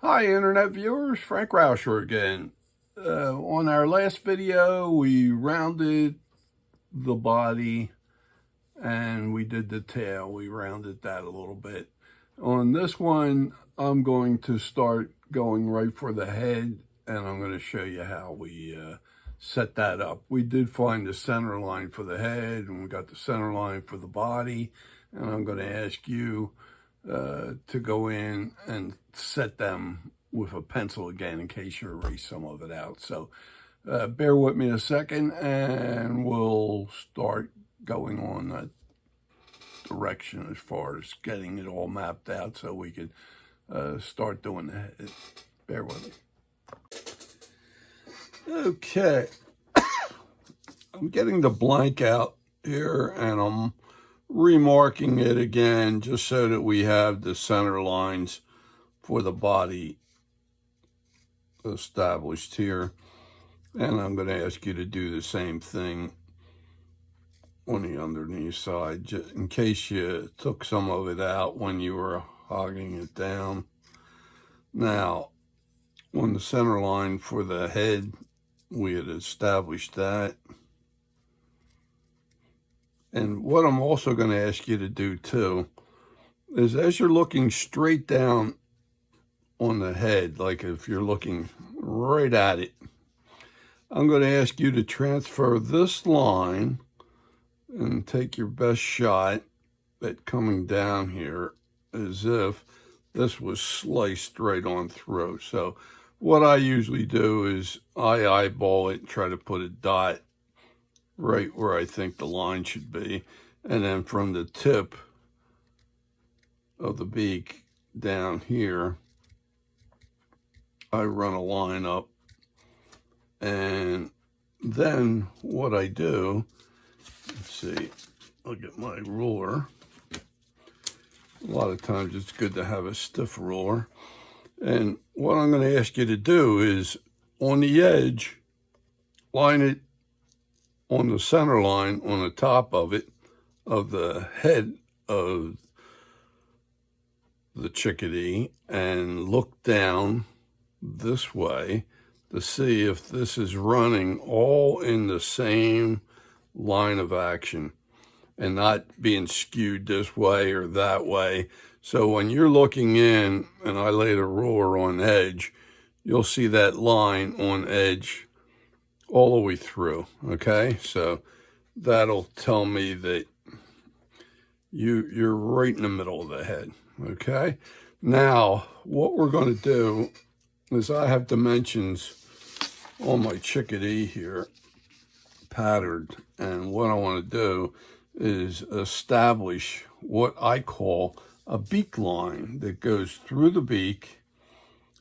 Hi Internet viewers, Frank Rauscher again. On our last video we rounded the body and we did the tail. We rounded that a little bit. On this one I'm going to start going right for the head, and I'm going to show you how we set that up. We did find the center line for the head and we got the center line for the body, and I'm going to ask you to go in and set them with a pencil again in case you erase some of it out. So bear with me a second and we'll start going on that direction as far as getting it all mapped out so we could start doing that. Bear with me. Okay, I'm getting the blank out here and I'm remarking it again just so that we have the center lines for the body established here. And I'm going to ask you to do the same thing on the underneath side, just in case you took some of it out when you were hogging it down. Now, on the center line for the head, we had established that. And what I'm also going to ask you to do too is, as you're looking straight down on the head, like if you're looking right at it, I'm going to ask you to transfer this line and take your best shot at coming down here as if this was sliced right on through. So what I usually do is I eyeball it and try to put a dot right where I think the line should be, and then from the tip of the beak down here I run a line up. And then what I do, let's see, I'll get my ruler. A lot of times it's good to have a stiff ruler. And what I'm going to ask you to do is, on the edge, line it on the center line on the top of it, of the head of the chickadee, and look down this way to see if this is running all in the same line of action and not being skewed this way or that way. So when you're looking in and I lay the ruler on edge, you'll see that line on edge all the way through. Okay, so that'll tell me that you're right in the middle of the head. Okay, now what we're going to do is, I have dimensions on my chickadee here patterned, and what I want to do is establish what I call a beak line that goes through the beak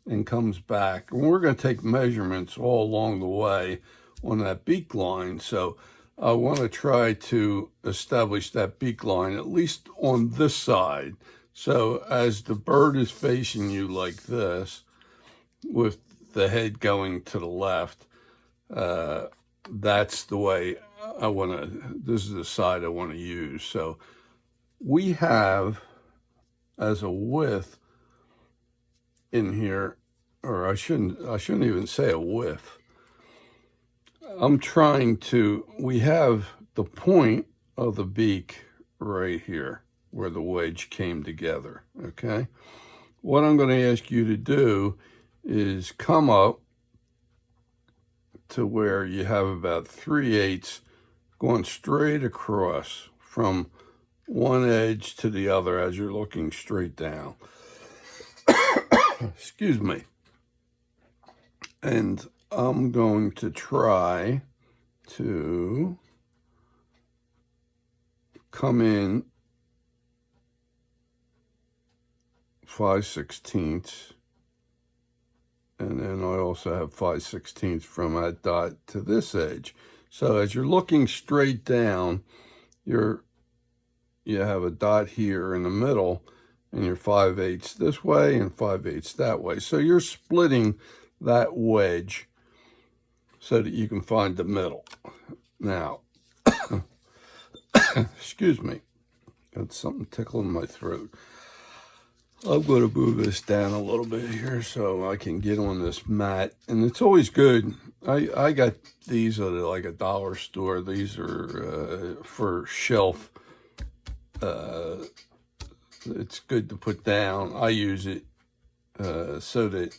and comes back. And we're going to take measurements all along the way on that beak line. So I want to try to establish that beak line at least on this side. So as the bird is facing you like this, with the head going to the left, that's the way I want to, this is the side I want to use. So we have as a width in here, or I shouldn't even say a width. I'm trying to, we have the point of the beak right here where the wedge came together. Okay, what I'm going to ask you to do is come up to where you have about 3/8 going straight across from one edge to the other as you're looking straight down. Excuse me. And I'm going to try to come in 5/16, and then I also have 5/16 from that dot to this edge. So as you're looking straight down, you have a dot here in the middle, and you're 5/8 this way and 5/8 that way. So you're splitting that wedge so that you can find the middle. Now, excuse me, got something tickling my throat. I'm going to move this down a little bit here so I can get on this mat. And it's always good. I got these at like a dollar store. These are for shelf. It's good to put down. I use it so that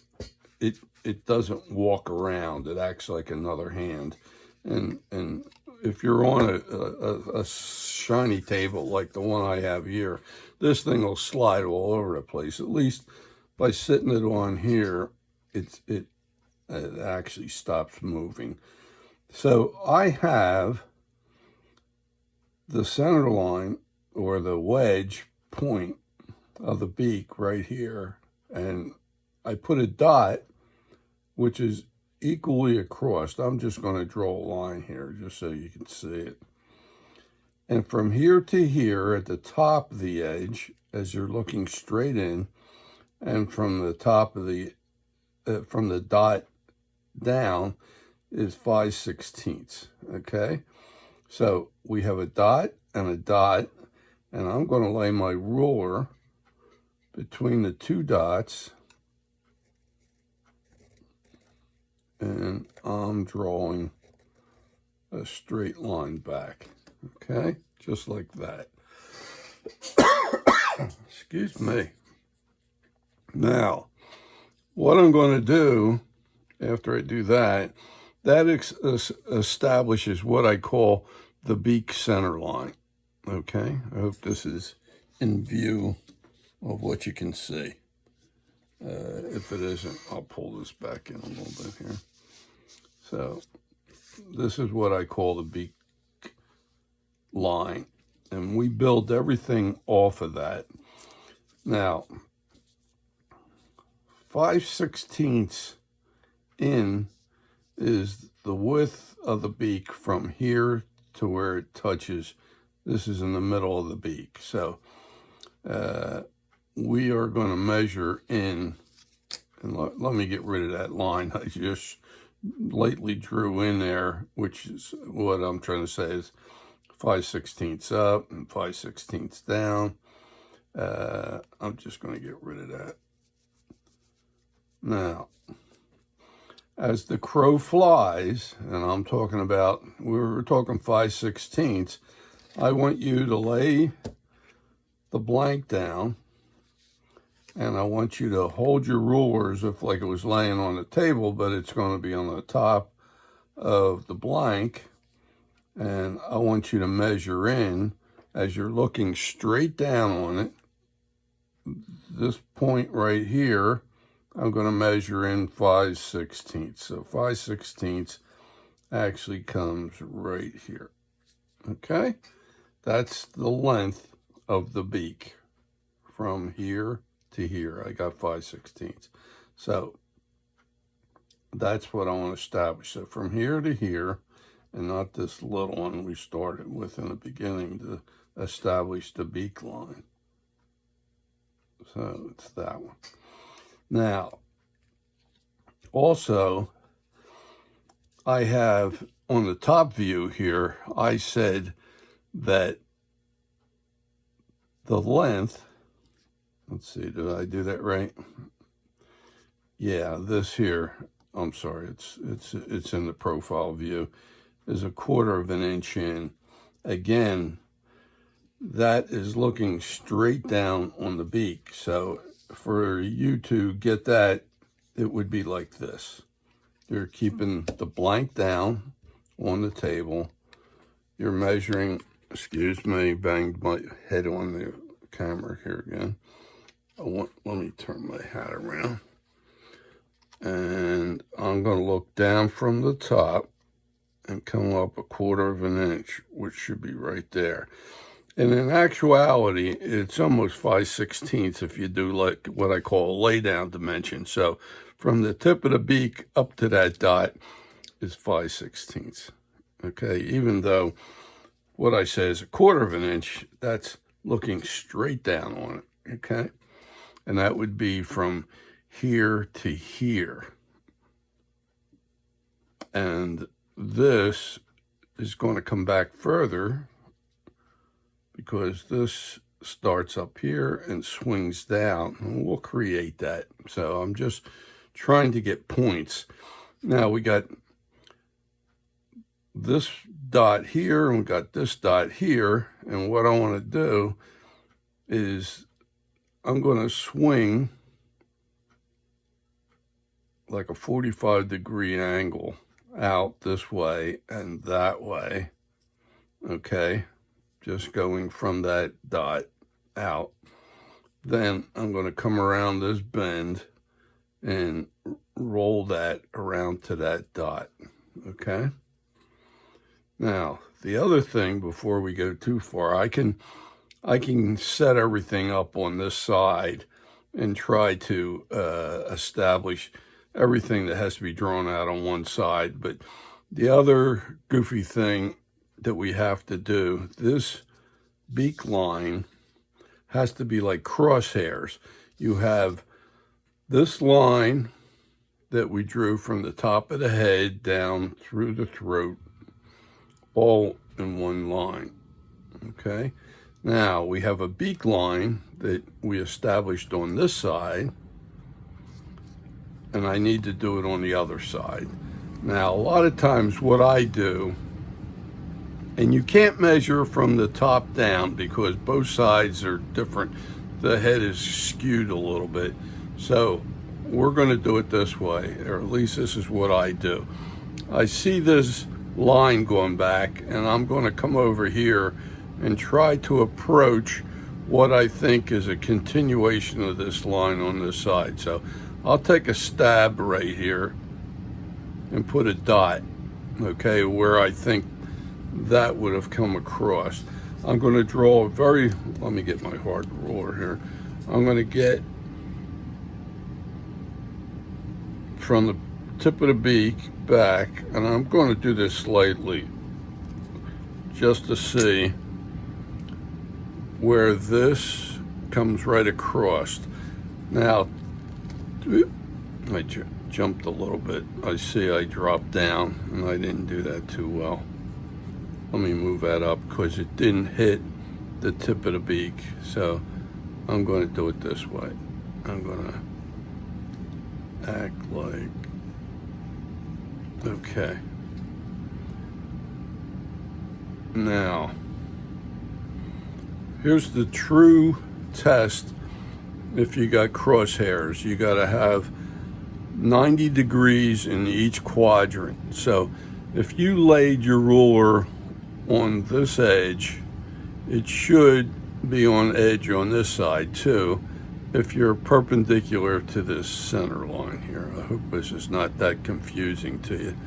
it doesn't walk around. It acts like another hand. And if you're on a shiny table like the one I have here, this thing will slide all over the place. At least by sitting it on here, it actually stops moving. So I have the center line or the wedge point of the beak right here, and I put a dot which is equally across. I'm just going to draw a line here just so you can see it. And from here to here at the top of the edge, as you're looking straight in, and from the top of the from the dot down is 5/16. Okay, so we have a dot, and I'm going to lay my ruler between the two dots, and I'm drawing a straight line back. Okay, just like that. Excuse me. Now, what I'm going to do after I do that, establishes what I call the beak center line. Okay, I hope this is in view of what you can see. If it isn't, I'll pull this back in a little bit here. So this is what I call the beak line, and we build everything off of that. Now, 5/16 in is the width of the beak from here to where it touches. This is in the middle of the beak. So we are going to measure in, and let me get rid of that line I just lightly drew in there, which is what I'm trying to say is 5/16 up and 5/16 down. I'm just going to get rid of that. Now, as the crow flies, and I'm talking about, we're talking 5/16, I want you to lay the blank down, and I want you to hold your ruler as if like it was laying on the table, but it's going to be on the top of the blank, and I want you to measure in as you're looking straight down on it. This point right here, I'm going to measure in 5/16. So 5/16 actually comes right here. Okay? That's the length of the beak from here to here. I got 5/16. So that's what I want to establish. So from here to here, and not this little one we started with in the beginning, to establish the beak line. So it's that one. Now, also, I have on the top view here, I said that the length, let's see, did I do that right? Yeah, this here, I'm sorry, it's in the profile view, is 1/4 inch in. Again, that is looking straight down on the beak. So for you to get that, it would be like this. You're keeping the blank down on the table. You're measuring, excuse me, banged my head on the camera here again. Let me turn my hat around. And I'm going to look down from the top and come up 1/4 inch, which should be right there. And in actuality, it's almost 5/16 if you do like what I call a lay down dimension. So from the tip of the beak up to that dot is 5/16. Okay, even though what I say is 1/4 inch, that's looking straight down on it. Okay, and that would be from here to here. And this is going to come back further, because this starts up here and swings down, and we'll create that. So I'm just trying to get points. Now we got this dot here and we got this dot here, and what I want to do is I'm going to swing like a 45-degree angle out this way and that way. Okay, just going from that dot out. Then I'm going to come around this bend and roll that around to that dot. Okay. Now, the other thing before we go too far, I can set everything up on this side and try to establish everything that has to be drawn out on one side. But the other goofy thing that we have to do, this beak line has to be like crosshairs. You have this line that we drew from the top of the head down through the throat, all in one line. Okay. Now we have a beak line that we established on this side, and I need to do it on the other side. Now, a lot of times what I do, and you can't measure from the top down because both sides are different. The head is skewed a little bit. So we're going to do it this way, or at least this is what I do. I see this line going back, and I'm going to come over here and try to approach what I think is a continuation of this line on this side. So I'll take a stab right here and put a dot, okay, where I think that would have come across. I'm going to draw a very, let me get my hard ruler here. I'm going to get from the tip of the beak back, and I'm going to do this slightly just to see where this comes right across. Now, I jumped a little bit. I see I dropped down, and I didn't do that too well. Let me move that up because it didn't hit the tip of the beak. So I'm going to do it this way. I'm going to act like, okay. Now, here's the true test. If you got crosshairs, you got to have 90 degrees in each quadrant. So if you laid your ruler on this edge, it should be on edge on this side too, if you're perpendicular to this center line here. I hope this is not that confusing to you,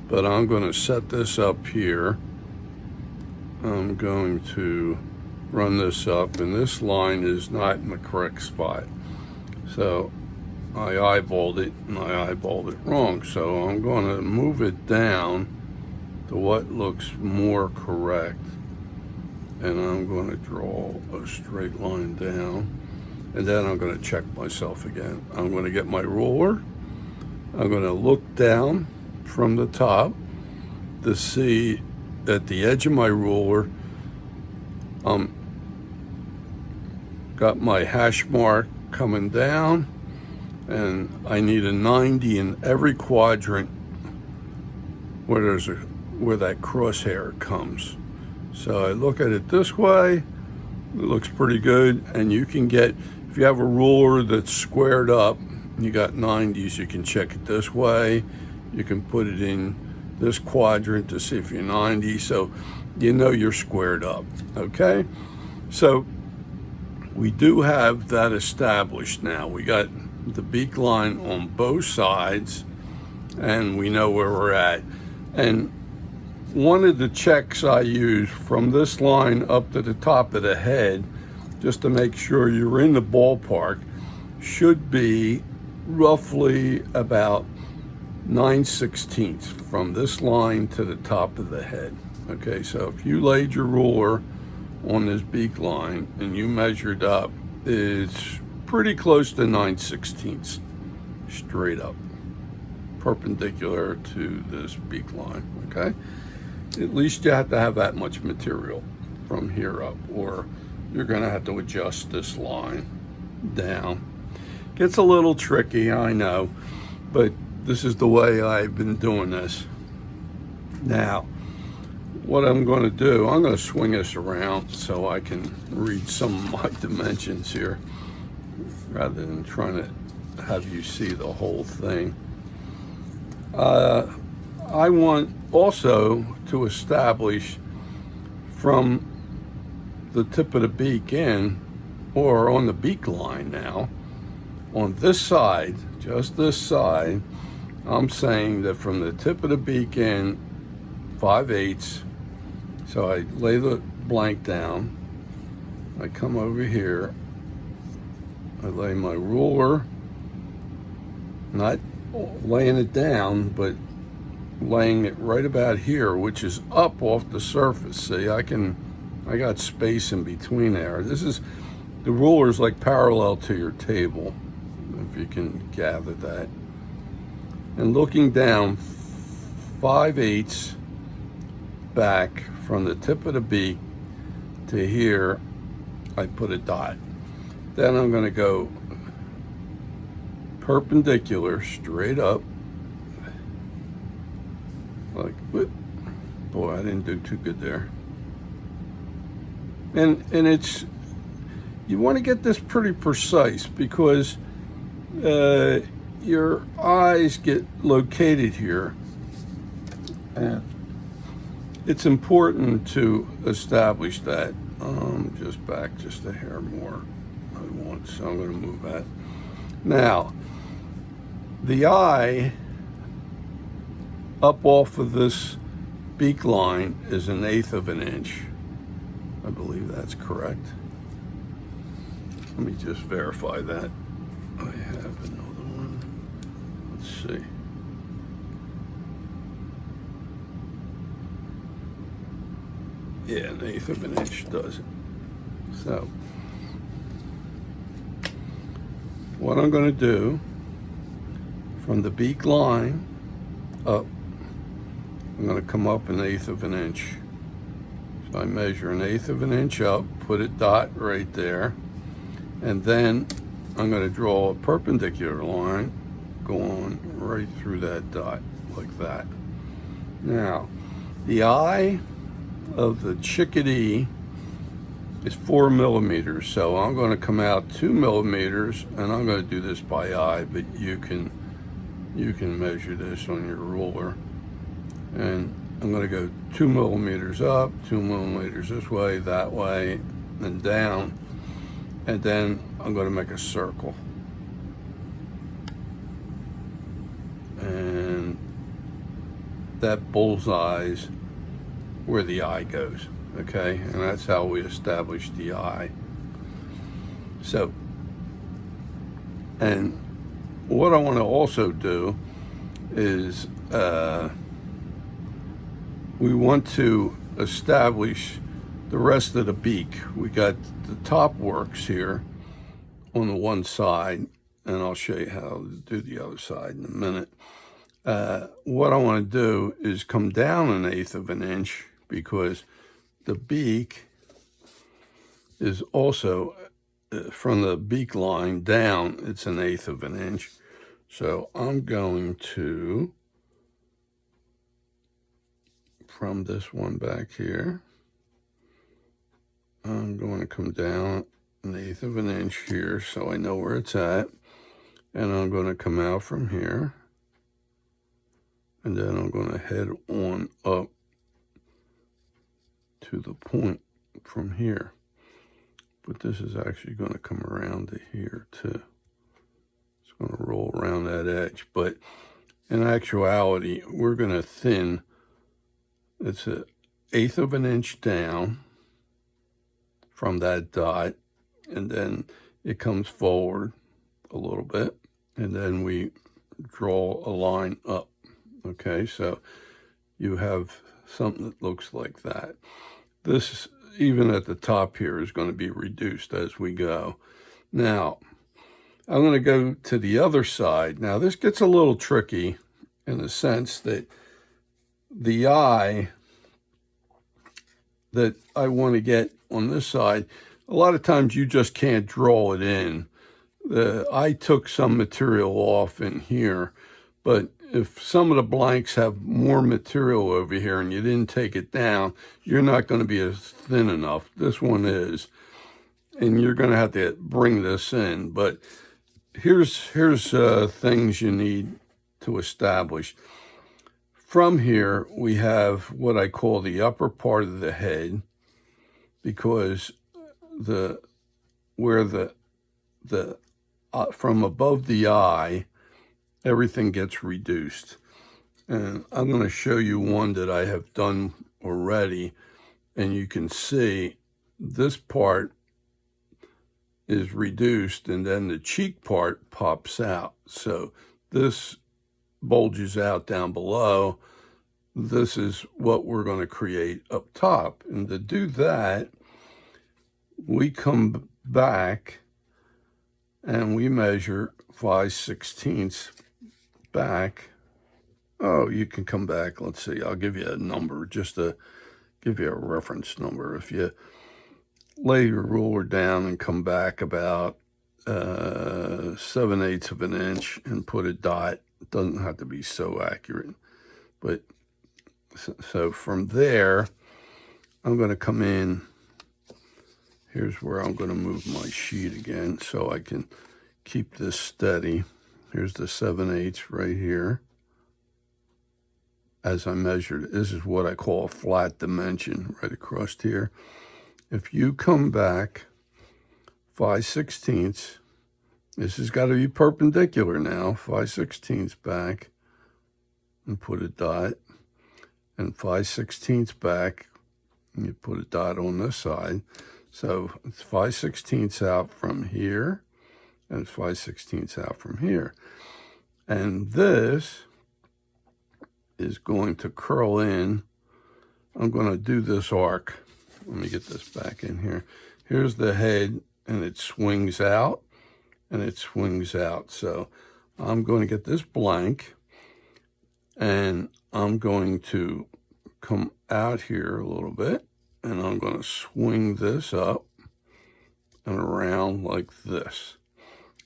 but I'm going to set this up here. I'm going to run this up, and this line is not in the correct spot. So I eyeballed it, and I eyeballed it wrong. So I'm going to move it down to what looks more correct, and I'm going to draw a straight line down, and then I'm going to check myself again. I'm going to get my ruler. I'm going to look down from the top to see at the edge of my ruler, got my hash mark coming down, and I need a 90 in every quadrant where that crosshair comes. So I look at it this way, it looks pretty good, and you can get, if you have a ruler that's squared up, you got 90s, you can check it this way, you can put it in this quadrant to see if you're 90, so you know you're squared up, okay? So we do have that established now. We got the beak line on both sides, and we know where we're at. And one of the checks I use from this line up to the top of the head, just to make sure you're in the ballpark, should be roughly about 9/16 from this line to the top of the head. Okay, so if you laid your ruler on this beak line and you measured up, it's pretty close to 9/16 straight up, perpendicular to this beak line, okay? At least you have to have that much material from here up, or you're going to have to adjust this line down. Gets a little tricky, I know, but this is the way I've been doing this. Now, what I'm going to do, I'm going to swing this around so I can read some of my dimensions here, rather than trying to have you see the whole thing. I want also to establish from the tip of the beak in, or on the beak line now, on this side, just this side, I'm saying that from the tip of the beak in, 5/8. So I lay the blank down, I come over here, I lay my ruler, not laying it down, but laying it right about here, which is up off the surface. See, I got space in between there. The ruler's like parallel to your table, if you can gather that. And looking down 5/8 back from the tip of the beak to here, I put a dot. Then I'm going to go perpendicular, straight up, like, whoop. Boy, I didn't do too good there. And it's, you want to get this pretty precise, because your eyes get located here, and it's important to establish that. Just back just a hair more, I want, so I'm going to move that. Now, the eye up off of this beak line is 1/8 of an inch. I believe that's correct. Let me just verify that. I have another one. Let's see. Yeah, 1/8 of an inch does it. So, what I'm going to do, from the beak line up, I'm going to come up 1/8 of an inch. So I measure 1/8 of an inch up, put a dot right there, and then I'm going to draw a perpendicular line going right through that dot, like that. Now, the eye of the chickadee is 4 millimeters, so I'm going to come out 2 millimeters, and I'm going to do this by eye, but you can measure this on your ruler. And I'm going to go 2 millimeters up, 2 millimeters this way, that way, and down, and then I'm going to make a circle. And that bullseye's where the eye goes, okay? And that's how we establish the eye. So, and what I want to also do is we want to establish the rest of the beak. We got the top works here on the one side, and I'll show you how to do the other side in a minute. What I want to do is come down 1/8 of an inch, because the beak is also, from the beak line down, it's 1/8 of an inch. So I'm going to, from this one back here, I'm going to come down 1/8 of an inch here, so I know where it's at. And I'm going to come out from here, and then I'm going to head on up to the point from here. But this is actually going to come around to here too. It's going to roll around that edge. But in actuality, we're going to thin. It's 1/8 of an inch down from that dot, and then it comes forward a little bit, and then we draw a line up. Okay, so you have something that looks like that. This, even at the top here, is going to be reduced as we go. Now, I'm going to go to the other side. Now, this gets a little tricky in the sense that the eye that I want to get on this side, a lot of times you just can't draw it in. I took some material off in here, but if some of the blanks have more material over here and you didn't take it down, you're not going to be as thin enough. This one is, and you're going to have to bring this in. But here's things you need to establish. From here, we have what I call the upper part of the head, because from above the eye, everything gets reduced. And I'm going to show you one that I have done already, and you can see this part is reduced, and then the cheek part pops out. So this bulges out down below. This is what we're going to create up top. And to do that, we come back and we measure 5/16 back. Oh, you can come back. Let's see. I'll give you a number just to give you a reference number. If you lay your ruler down and come back about 7/8 of an inch and put a dot. It doesn't have to be so accurate, but so from there, I'm going to come in. Here's where I'm going to move my sheet again so I can keep this steady. Here's the 7/8 right here. As I measured it, this is what I call a flat dimension right across here. If you come back 5/16, this has got to be perpendicular now, 5/16 back, and put a dot, and 5/16 back, and you put a dot on this side. So it's 5/16 out from here, and it's 5/16 out from here. And this is going to curl in. I'm going to do this arc. Let me get this back in here. Here's the head, and it swings out, and it swings out. So I'm going to get this blank, and I'm going to come out here a little bit, and I'm going to swing this up and around like this.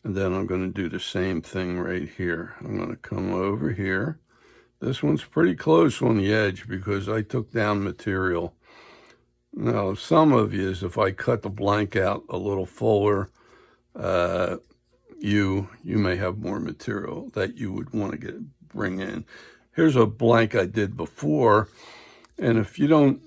And then I'm going to do the same thing right here. I'm going to come over here. This one's pretty close on the edge because I took down material. Now, some of you, if I cut the blank out a little fuller, you may have more material that you would want to bring in. Here's a blank I did before, and if you don't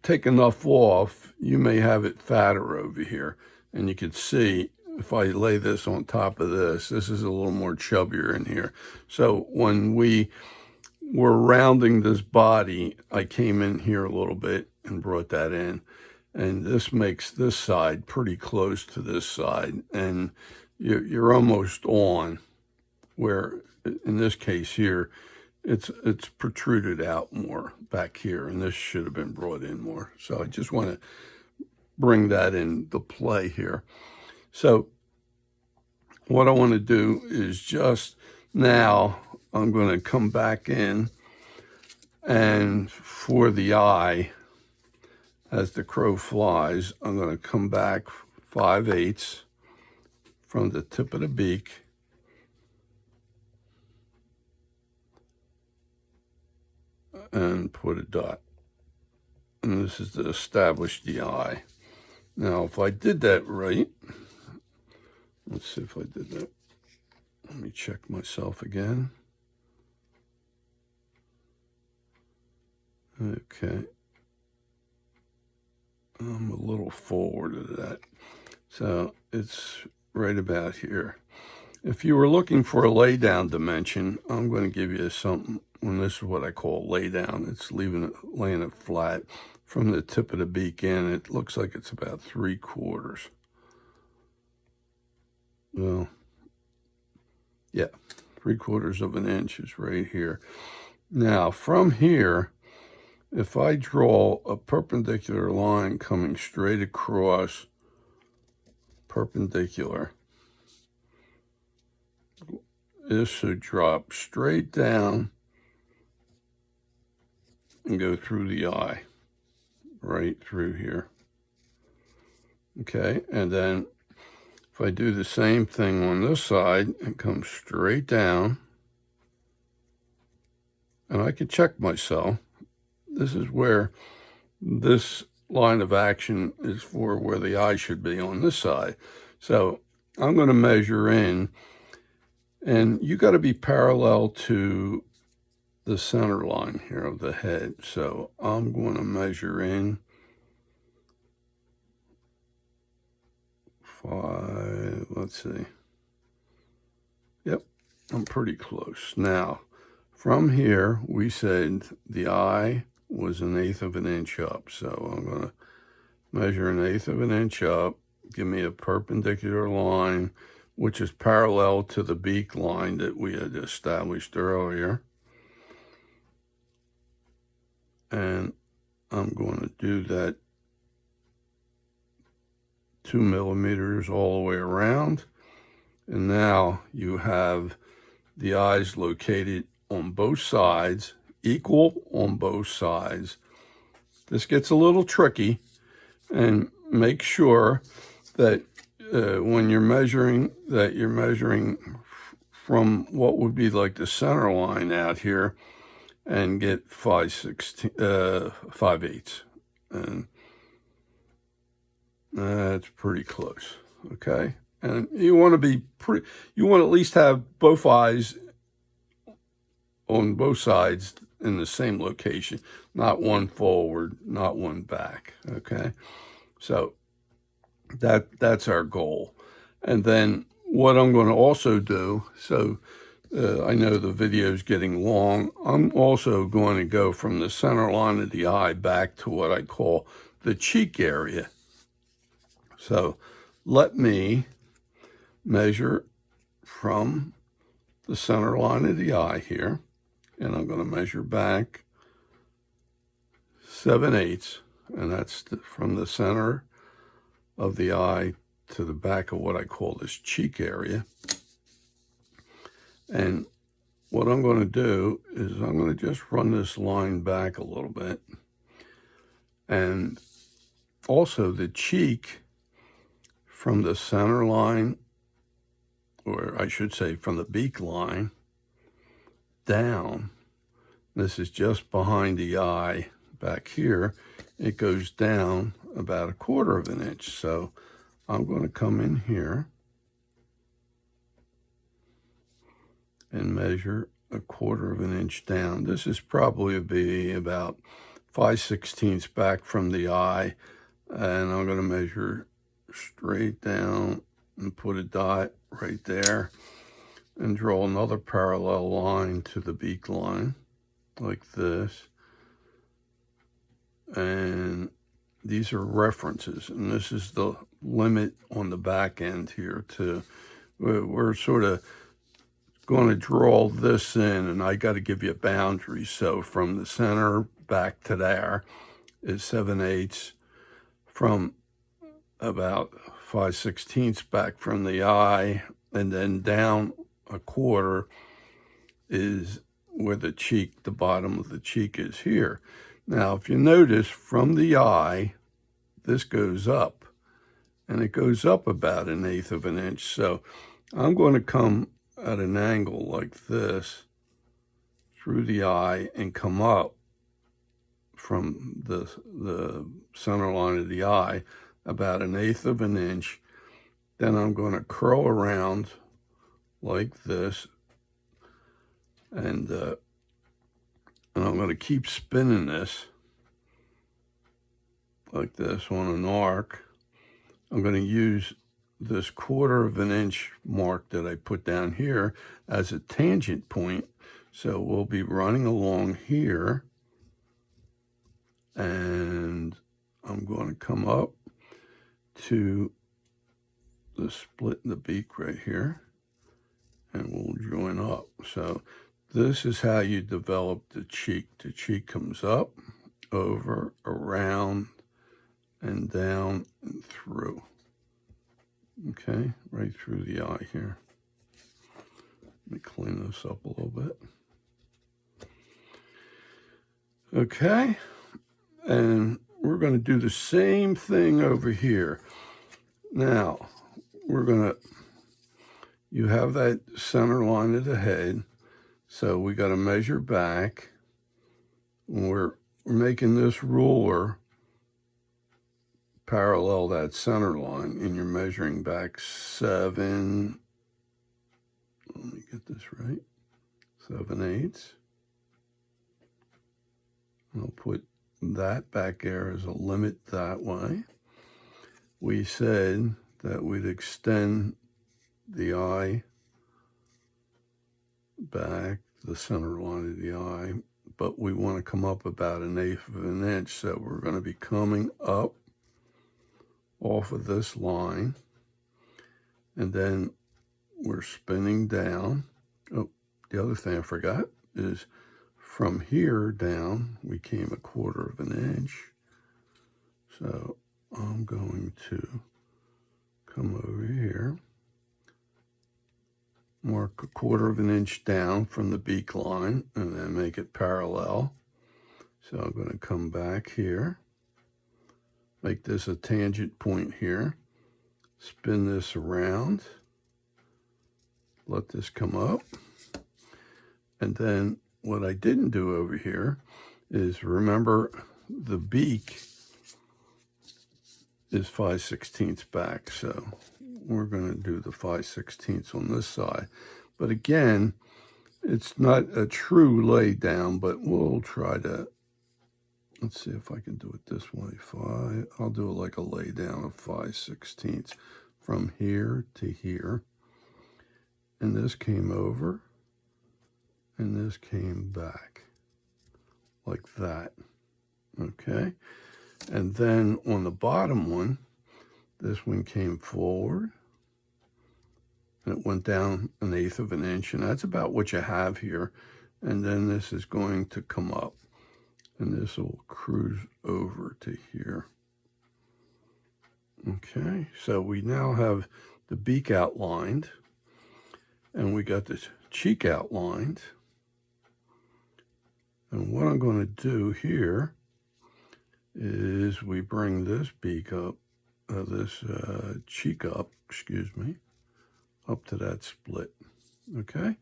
take enough off, you may have it fatter over here. And you can see if I lay this on top of this, this is a little more chubbier in here. So when we were rounding this body, I came in here a little bit and brought that in. And this makes this side pretty close to this side. And you're almost on, where in this case here, it's protruded out more back here, and this should have been brought in more. So I just want to bring that into play here. So what I want to do is just now, I'm going to come back in, and for the eye, as the crow flies, I'm going to come back 5/8 from the tip of the beak, and put a dot. And this is to establish the eye. Now, if I did that right, let's see if I did that. Let me check myself again. Okay. I'm a little forward of that. So it's right about here. If you were looking for a lay down dimension, I'm going to give you something, and this is what I call lay down. It's laying it flat from the tip of the beak in. It looks like it's about 3/4. Well, yeah, 3/4 of an inch is right here. Now from here, if I draw a perpendicular line coming straight across, perpendicular, this should drop straight down and go through the eye, right through here. Okay, and then if I do the same thing on this side and come straight down, and I can check myself, this is where this line of action is for where the eye should be on this side. So I'm going to measure in, and you got to be parallel to the center line here of the head. So I'm going to measure in 5, let's see. Yep, I'm pretty close. Now, from here, we said the eye was 1/8 of an inch up. So I'm going to measure 1/8 of an inch up, give me a perpendicular line, which is parallel to the beak line that we had established earlier. And I'm going to do that 2 millimeters all the way around. And now you have the eyes located on both sides, equal on both sides. This gets a little tricky, and make sure that when you're measuring, that you're measuring from what would be like the center line out here, and get 5/8, and that's pretty close. Okay, and you want to be you want to at least have both eyes on both sides in the same location, not one forward, not one back. Okay, so that's our goal. And then what I'm going to also do, so I know the video is getting long, I'm also going to go from the center line of the eye back to what I call the cheek area. So let me measure from the center line of the eye here, and I'm going to measure back 7/8, and that's from the center of the eye to the back of what I call this cheek area. And what I'm going to do is I'm going to just run this line back a little bit. And also the cheek from the center line, or I should say from the beak line down, this is just behind the eye back here, it goes down about 1/4 of an inch. So I'm going to come in here and measure 1/4 of an inch down. This is probably be about 5/16 back from the eye, and I'm going to measure straight down and put a dot right there and draw another parallel line to the beak line like this. And these are references, and this is the limit on the back end here too. We're sort of going to draw this in, and I got to give you a boundary. So from the center back to there is 7/8. From about 5/16 back from the eye, and then down 1/4 is where the cheek, the bottom of the cheek is here. Now, if you notice from the eye, this goes up, and it goes up about 1/8 of an inch. So I'm going to come at an angle like this through the eye and come up from the center line of the eye about 1/8 of an inch. Then I'm going to curl around like this, and I'm going to keep spinning this like this on an arc. I'm going to use this 1/4 of an inch mark that I put down here as a tangent point. So we'll be running along here, and I'm going to come up to the split in the beak right here, and we'll join up. So this is how you develop the cheek. The cheek comes up, over, around, and down and through. Okay, right through the eye here. Let me clean this up a little bit. Okay, and we're going to do the same thing over here. Now, you have that center line of the head, so we got to measure back. We're making this ruler parallel that center line, and you're measuring back 7, let me get this right, 7/8. I'll put that back there as a limit that way. We said that we'd extend the eye back, the center line of the eye, but we want to come up about 1/8 of an inch, so we're going to be coming up off of this line, and then we're spinning down. Oh, the other thing I forgot is from here down, we came 1/4 of an inch. So I'm going to come over here, mark 1/4 of an inch down from the beak line, and then make it parallel. So I'm going to come back here, make this a tangent point here, spin this around, let this come up, and then what I didn't do over here is, remember, the beak is 5/16 back, so we're going to do the 5/16 on this side. But again, it's not a true lay down, but we'll try to, let's see if I can do it this way. I'll do it like a lay down of 5/16 from here to here. And this came over, and this came back like that, okay? And then on the bottom one, this one came forward, and it went down 1/8 of an inch, and that's about what you have here. And then this is going to come up, and this will cruise over to here. Okay, so we now have the beak outlined, and we got this cheek outlined. And what I'm going to do here is we bring this beak up, this cheek up, up to that split. Okay,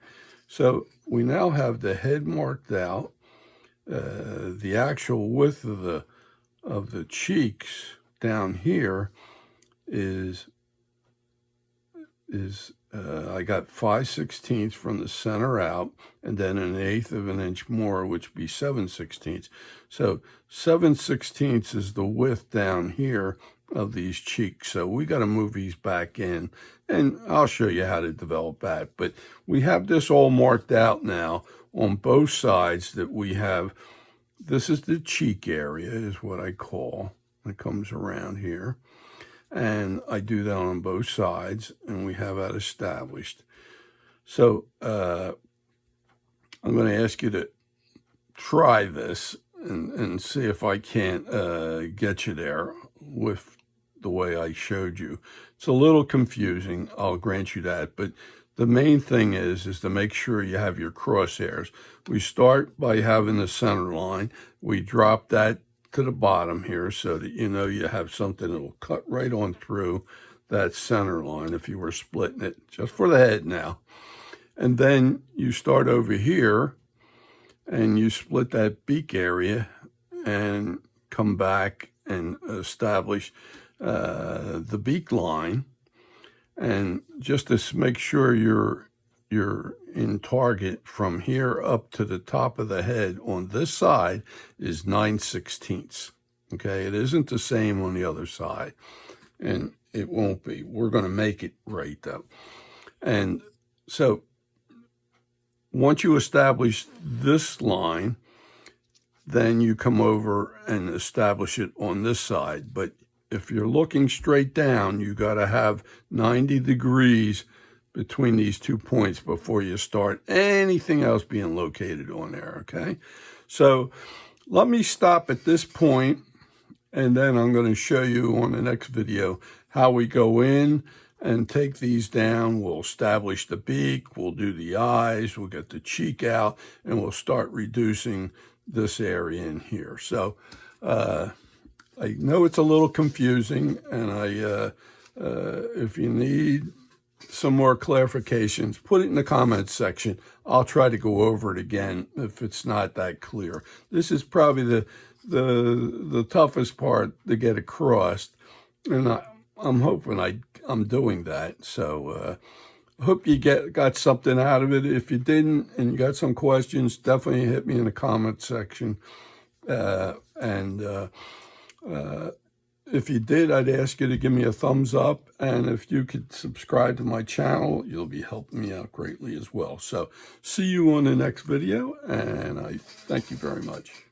so we now have the head marked out. The actual width of the cheeks down here is I got 5/16 from the center out, and then 1/8 of an inch more, which would be 7/16. So 7/16 is the width down here of these cheeks. So we got to move these back in, and I'll show you how to develop that. But we have this all marked out now on both sides that we have. This is the cheek area, is what I call. It comes around here. And I do that on both sides, and we have that established. So I'm going to ask you to try this and see if I can't get you there with the way I showed you. It's a little confusing, I'll grant you that, but the main thing is to make sure you have your crosshairs. We start by having the center line. We drop that to the bottom here so that you know you have something that will cut right on through that center line if you were splitting it, just for the head now. And then you start over here and you split that beak area and come back and establish the beak line. And just to make sure you're in target from here up to the top of the head on this side is 9/16. Okay, it isn't the same on the other side, and it won't be. We're going to make it right though. And so once you establish this line, then you come over and establish it on this side. But if you're looking straight down, you got to have 90 degrees between these 2 points before you start anything else being located on there, okay? So let me stop at this point, and then I'm going to show you on the next video how we go in and take these down. We'll establish the beak, we'll do the eyes, we'll get the cheek out, and we'll start reducing this area in here. So I know it's a little confusing, and If you need some more clarifications, put it in the comments section. I'll try to go over it again if it's not that clear. This is probably the toughest part to get across, and I'm hoping I'm doing that. So hope you got something out of it. If you didn't and you got some questions, definitely hit me in the comments section. If you did, I'd ask you to give me a thumbs up. And if you could subscribe to my channel, you'll be helping me out greatly as well. So see you on the next video, and I thank you very much.